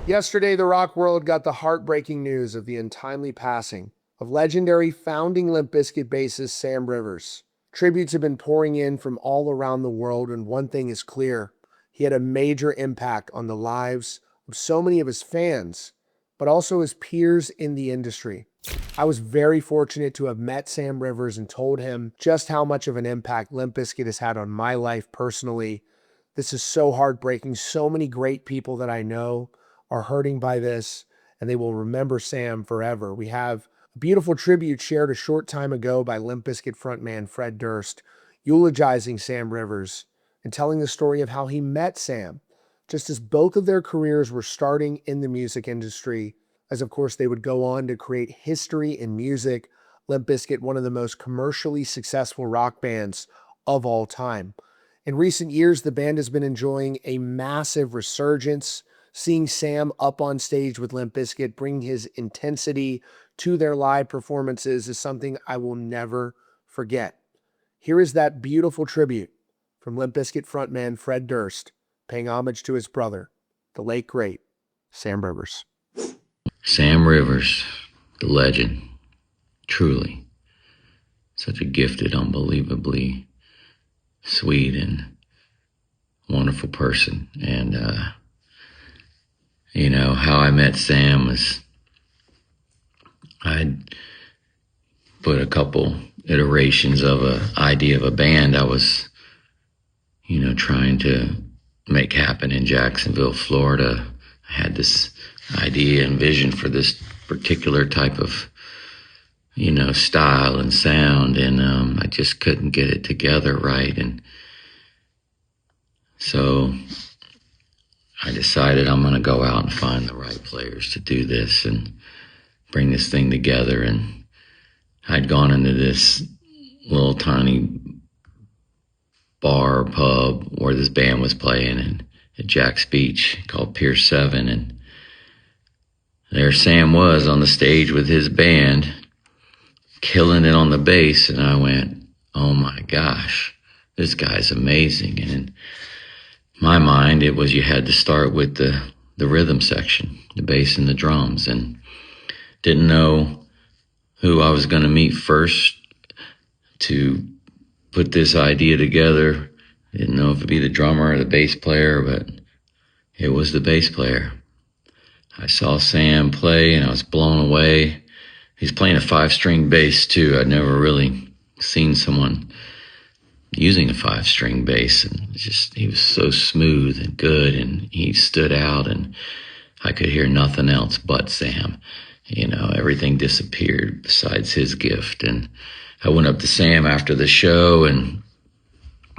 Yesterday, the rock world got the heartbreaking news of the untimely passing of legendary founding Limp Bizkit bassist Sam Rivers. Tributes have been pouring in from all around the world, and one thing is clear. He had a major impact on the lives of so many of his fans, but also his peers in the industry. I was very fortunate to have met Sam Rivers and told him just how much of an impact Limp Bizkit has had on my life personally. This is so heartbreaking. So many great people that I know are hurting by this, and they will remember Sam forever. We have a beautiful tribute shared a short time ago by Limp Bizkit frontman Fred Durst, eulogizing Sam Rivers and telling the story of how he met Sam, just as both of their careers were starting in the music industry, as of course they would go on to create history in music. Limp Bizkit, one of the most commercially successful rock bands of all time. In recent years, the band has been enjoying a massive resurgence. Seeing Sam up on stage with Limp Bizkit, bringing his intensity to their live performances is something I will never forget. Here is that beautiful tribute from Limp Bizkit frontman Fred Durst, paying homage to his brother, the late great Sam Rivers. Sam Rivers, the legend, truly. Such a gifted, unbelievably sweet and wonderful person. And, how I met Sam was I'd put a couple iterations of an idea of a band I was, trying to make happen in Jacksonville, Florida. I had this idea and vision for this particular type of, style and sound, and I just couldn't get it together right. And so I decided I'm going to go out and find the right players to do this and bring this thing together. And I'd gone into this little tiny bar, pub where this band was playing at Jack's Beach called Pier 7. And there Sam was on the stage with his band, killing it on the bass. And I went, oh my gosh, this guy's amazing. And in my mind, it was you had to start with the rhythm section, the bass and the drums, and didn't know who I was going to meet first to put this idea together. Didn't know if it'd be the drummer or the bass player, but it was the bass player. I saw Sam play and I was blown away. He's playing a 5-string bass too. I'd never really seen someone using a 5-string bass, and he was so smooth and good, and he stood out, and I could hear nothing else but Sam. Everything disappeared besides his gift. And I went up to Sam after the show and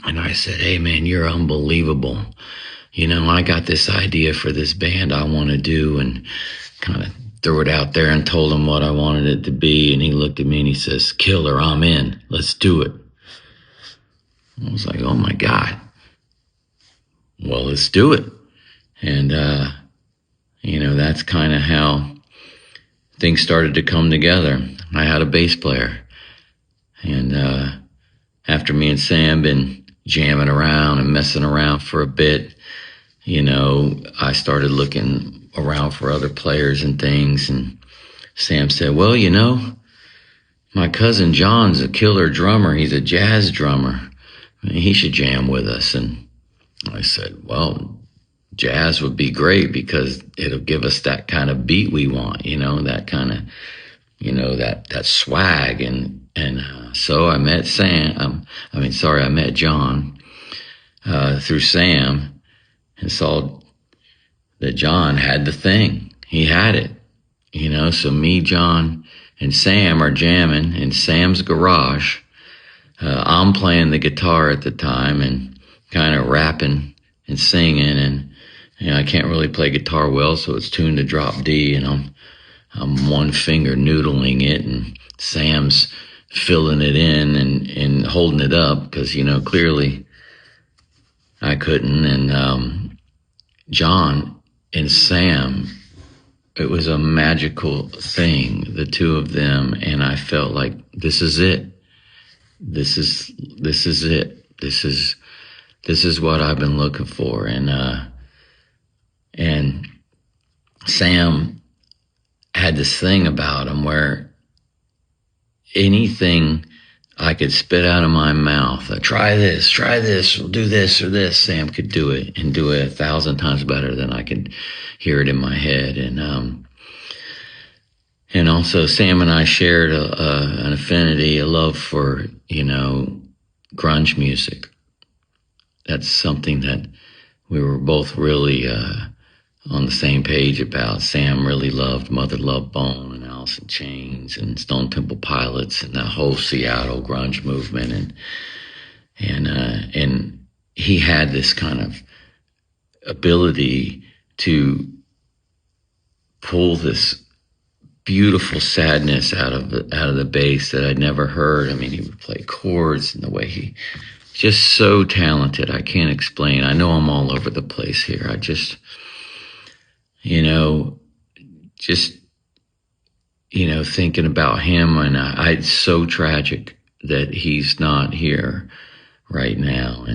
I said, hey man, you're unbelievable. I got this idea for this band I want to do, and kind of threw it out there and told him what I wanted it to be. And he looked at me and he says, killer, I'm in, let's do it. I was like, oh my God. Well, let's do it. And, that's kind of how things started to come together. I had a bass player. And after me and Sam been jamming around and messing around for a bit, I started looking around for other players and things. And Sam said, well, my cousin John's a killer drummer. He's a jazz drummer. He should jam with us. And I said, well, jazz would be great because it'll give us that kind of beat we want, that kind of, that swag. And so I met I met John through Sam, and saw that John had the thing. He had it, so me, John, and Sam are jamming in Sam's garage. I'm playing the guitar at the time and kind of rapping and singing, and I can't really play guitar well, so it's tuned to drop D, and I'm one finger noodling it, and Sam's filling it in and holding it up because clearly I couldn't. And John and Sam, it was a magical thing, the two of them, and I felt like this is it. This is it. This is what I've been looking for. And Sam had this thing about him where anything I could spit out of my mouth, try this, do this or this, Sam could do it and do it 1,000 times better than I could hear it in my head. And also Sam and I shared an affinity, a love for, grunge music. That's something that we were both really on the same page about. Sam really loved Mother Love Bone and Alice in Chains and Stone Temple Pilots and the whole Seattle grunge movement, and he had this kind of ability to pull this beautiful sadness out of the bass that I'd never heard. I mean, he would play chords and the way he just so talented. I can't explain. I know I'm all over the place here. I just, just, thinking about him, and it's so tragic that he's not here right now.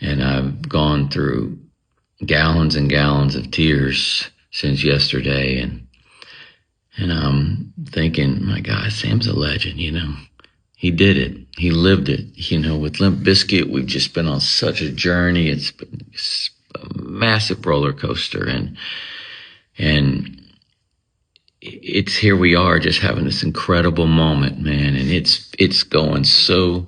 And I've gone through gallons and gallons of tears since yesterday. And I'm thinking, my God, Sam's a legend, He did it. He lived it. With Limp Bizkit, we've just been on such a journey. It's been a massive roller coaster. And it's here we are just having this incredible moment, man. And it's going so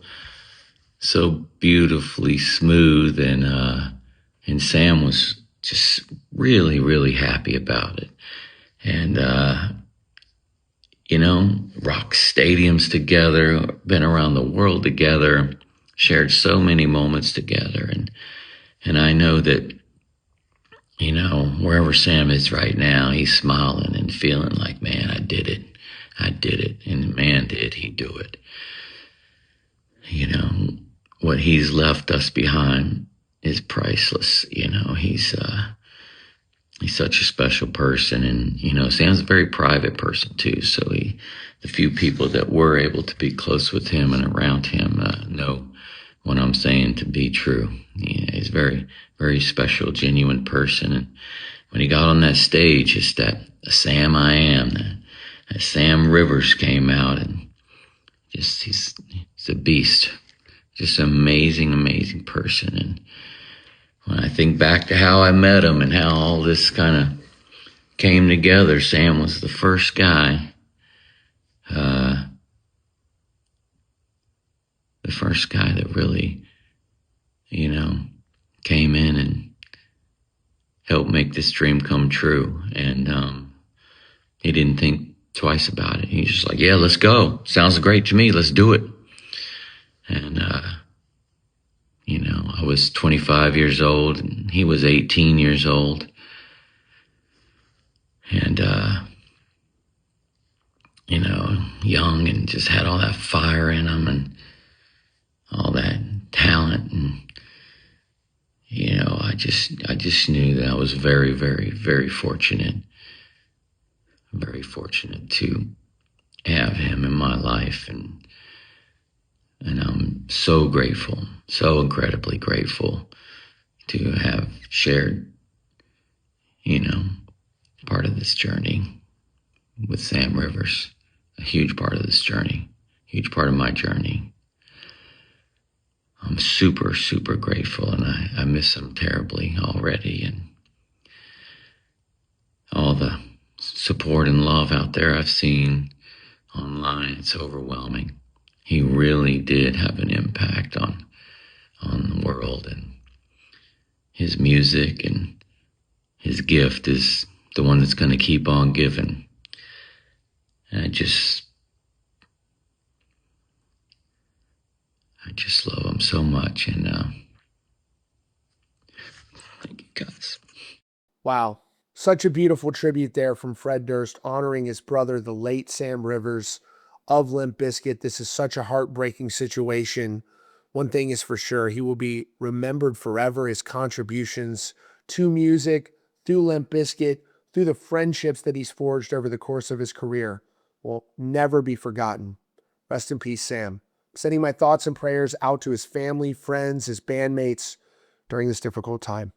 beautifully smooth. And Sam was just really, really happy about it. And, rock stadiums together, been around the world together, shared so many moments together. And I know that, wherever Sam is right now, he's smiling and feeling like, man, I did it. I did it. And man, did he do it. What he's left us behind is priceless. He's such a special person, and Sam's a very private person too. So the few people that were able to be close with him and around him know what I'm saying to be true. He's a very, very special, genuine person. And when he got on that stage, it's that Sam I am, that Sam Rivers came out, and just he's a beast, just an amazing, amazing person. And when I think back to how I met him and how all this kind of came together, Sam was the first guy, that really, came in and helped make this dream come true. And he didn't think twice about it. He's just like, yeah, let's go. Sounds great to me. Let's do it. And, I was 25 years old and he was 18 years old. And, young and just had all that fire in him and all that talent. And, I just knew that I was very, very, very fortunate to have him in my life. And I'm so grateful, so incredibly grateful to have shared, part of this journey with Sam Rivers, a huge part of this journey, huge part of my journey. I'm super, super grateful, and I miss him terribly already. And all the support and love out there I've seen online, it's overwhelming. He really did have an impact on the world, and his music and his gift is the one that's going to keep on giving. And I just love him so much. And thank you, guys. Wow. Such a beautiful tribute there from Fred Durst honoring his brother, the late Sam Rivers of Limp Bizkit. This is such a heartbreaking situation. One thing is for sure, he will be remembered forever. His contributions to music, through Limp Bizkit, through the friendships that he's forged over the course of his career will never be forgotten. Rest in peace, Sam. Sending my thoughts and prayers out to his family, friends, his bandmates during this difficult time.